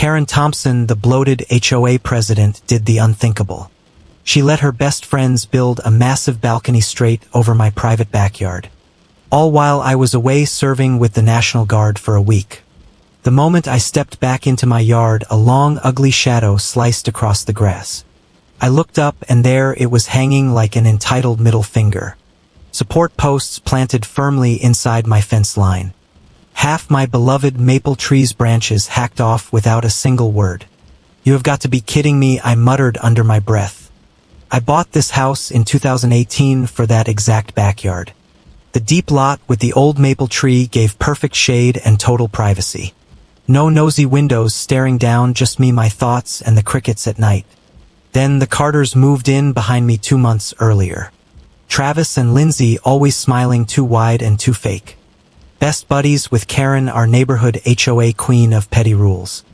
Karen Thompson, the bloated HOA president, did the unthinkable. She let her best friends build a massive balcony straight over my private backyard. All while I was away serving with the National Guard for a week. The moment I stepped back into my yard, a long, ugly shadow sliced across the grass. I looked up, and there it was, hanging like an entitled middle finger. Support posts planted firmly inside my fence line. Half my beloved maple tree's branches hacked off without a single word. "You have got to be kidding me," I muttered under my breath. I bought this house in 2018 for that exact backyard. The deep lot with the old maple tree gave perfect shade and total privacy. No nosy windows staring down, just me, my thoughts, and the crickets at night. Then the Carters moved in behind me 2 months earlier. Travis and Lindsay, always smiling, too wide and too fake. Best buddies with Karen, our neighborhood HOA queen of petty rules.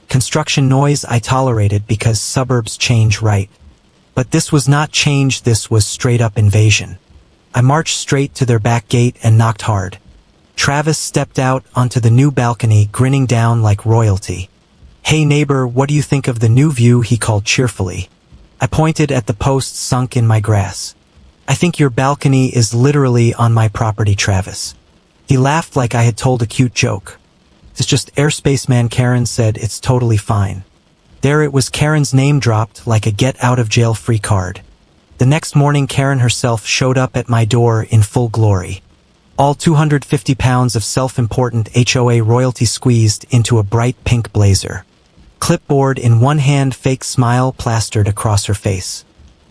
Construction noise I tolerated because suburbs change, right? But this was not change, this was straight-up invasion. I marched straight to their back gate and knocked hard. Travis stepped out onto the new balcony, grinning down like royalty. "Hey neighbor, what do you think of the new view?" he called cheerfully. I pointed at the posts sunk in my grass. "I think your balcony is literally on my property, Travis." He laughed like I had told a cute joke. "It's just airspace, man," Karen said. "It's totally fine." There it was, Karen's name dropped like a get-out-of-jail-free card. The next morning, Karen herself showed up at my door in full glory. All 250 pounds of self-important HOA royalty squeezed into a bright pink blazer. Clipboard in one hand, fake smile plastered across her face.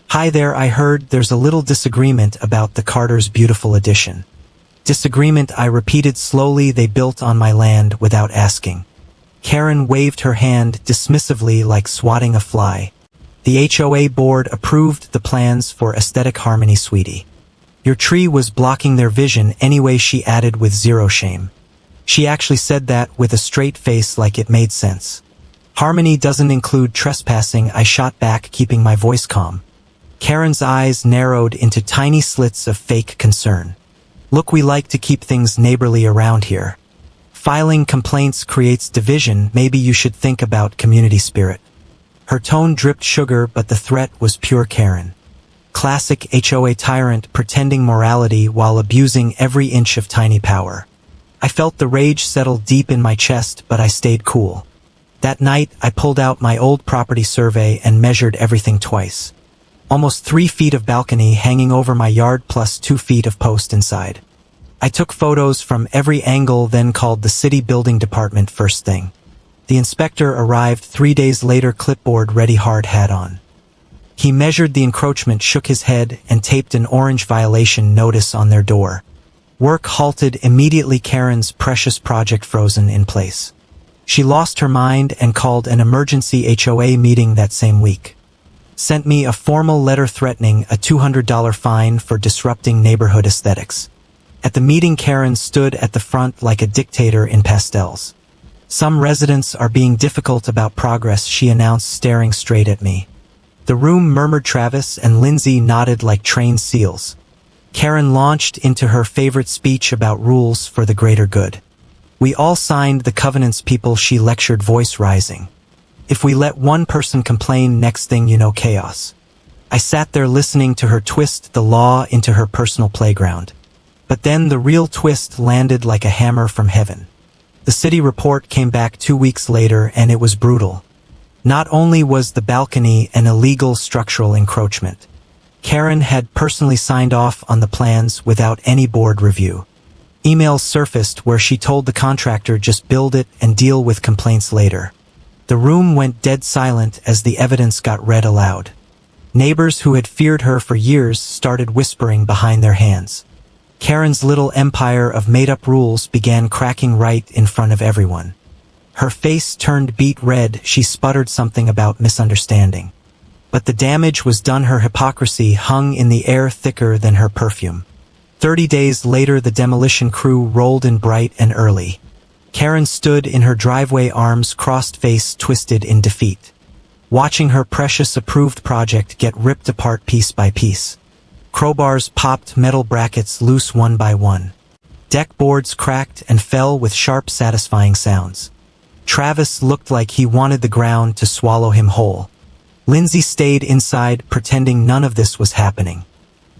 "Hi there, I heard there's a little disagreement about the Carters' beautiful addition." "Disagreement?" I repeated slowly. "They built on my land without asking." Karen waved her hand dismissively like swatting a fly. "The HOA board approved the plans for aesthetic harmony, sweetie. Your tree was blocking their vision anyway," she added with zero shame. She actually said that with a straight face, like it made sense. "Harmony doesn't include trespassing," I shot back, keeping my voice calm. Karen's eyes narrowed into tiny slits of fake concern. "Look, we like to keep things neighborly around here. Filing complaints creates division. Maybe you should think about community spirit." Her tone dripped sugar, but the threat was pure Karen. Classic HOA tyrant, pretending morality while abusing every inch of tiny power. I felt the rage settle deep in my chest, but I stayed cool. That night, I pulled out my old property survey and measured everything twice. Almost 3 feet of balcony hanging over my yard plus 2 feet of post inside. I took photos from every angle, then called the city building department first thing. The inspector arrived 3 days later, clipboard ready, hard hat on. He measured the encroachment, shook his head, and taped an orange violation notice on their door. Work halted immediately. Karen's precious project frozen in place. She lost her mind and called an emergency HOA meeting that same week. Sent me a formal letter threatening a $200 fine for disrupting neighborhood aesthetics. At the meeting, Karen stood at the front like a dictator in pastels. "Some residents are being difficult about progress," she announced, staring straight at me. The room murmured. Travis and Lindsay nodded like trained seals. Karen launched into her favorite speech about rules for the greater good. "We all signed the covenants, people," she lectured, voice rising. "If we let one person complain, next thing you know, chaos." I sat there listening to her twist the law into her personal playground. But then the real twist landed like a hammer from heaven. The city report came back 2 weeks later, and it was brutal. Not only was the balcony an illegal structural encroachment, Karen had personally signed off on the plans without any board review. Emails surfaced where she told the contractor, "Just build it and deal with complaints later." The room went dead silent as the evidence got read aloud. Neighbors who had feared her for years started whispering behind their hands. Karen's little empire of made-up rules began cracking right in front of everyone. Her face turned beet red. She sputtered something about misunderstanding. But the damage was done. Her hypocrisy hung in the air thicker than her perfume. 30 days later, the demolition crew rolled in bright and early. Karen stood in her driveway, arms crossed, face twisted in defeat, watching her precious approved project get ripped apart piece by piece. Crowbars popped, metal brackets loose one by one. Deck boards cracked and fell with sharp, satisfying sounds. Travis looked like he wanted the ground to swallow him whole. Lindsay stayed inside, pretending none of this was happening.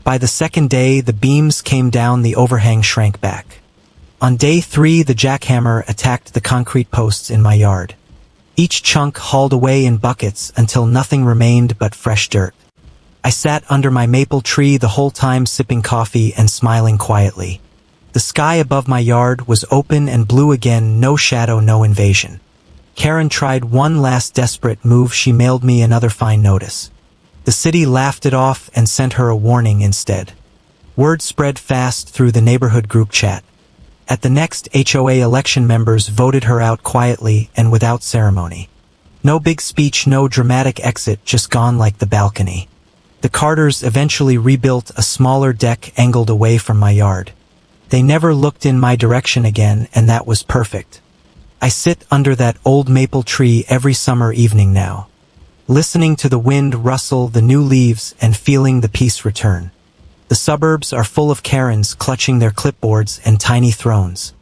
By the second day, the beams came down, the overhang shrank back. On day 3, the jackhammer attacked the concrete posts in my yard. Each chunk hauled away in buckets until nothing remained but fresh dirt. I sat under my maple tree the whole time, sipping coffee and smiling quietly. The sky above my yard was open and blue again, no shadow, no invasion. Karen tried one last desperate move. She mailed me another fine notice. The city laughed it off and sent her a warning instead. Word spread fast through the neighborhood group chat. At the next HOA election, members voted her out quietly and without ceremony. No big speech, no dramatic exit, just gone like the balcony. The Carters eventually rebuilt a smaller deck angled away from my yard. They never looked in my direction again, and that was perfect. I sit under that old maple tree every summer evening now, listening to the wind rustle the new leaves and feeling the peace return. The suburbs are full of Karens clutching their clipboards and tiny thrones.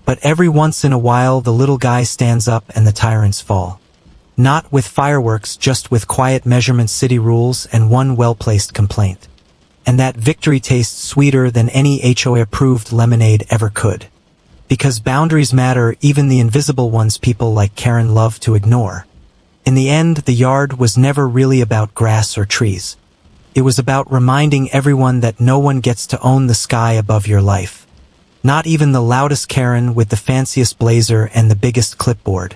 But every once in a while the little guy stands up and the tyrants fall. Not with fireworks, just with quiet measurements, city rules, and one well-placed complaint. And that victory tastes sweeter than any HOA-approved lemonade ever could. Because boundaries matter, even the invisible ones people like Karen love to ignore. In the end, the yard was never really about grass or trees. It was about reminding everyone that no one gets to own the sky above your life. Not even the loudest Karen with the fanciest blazer and the biggest clipboard.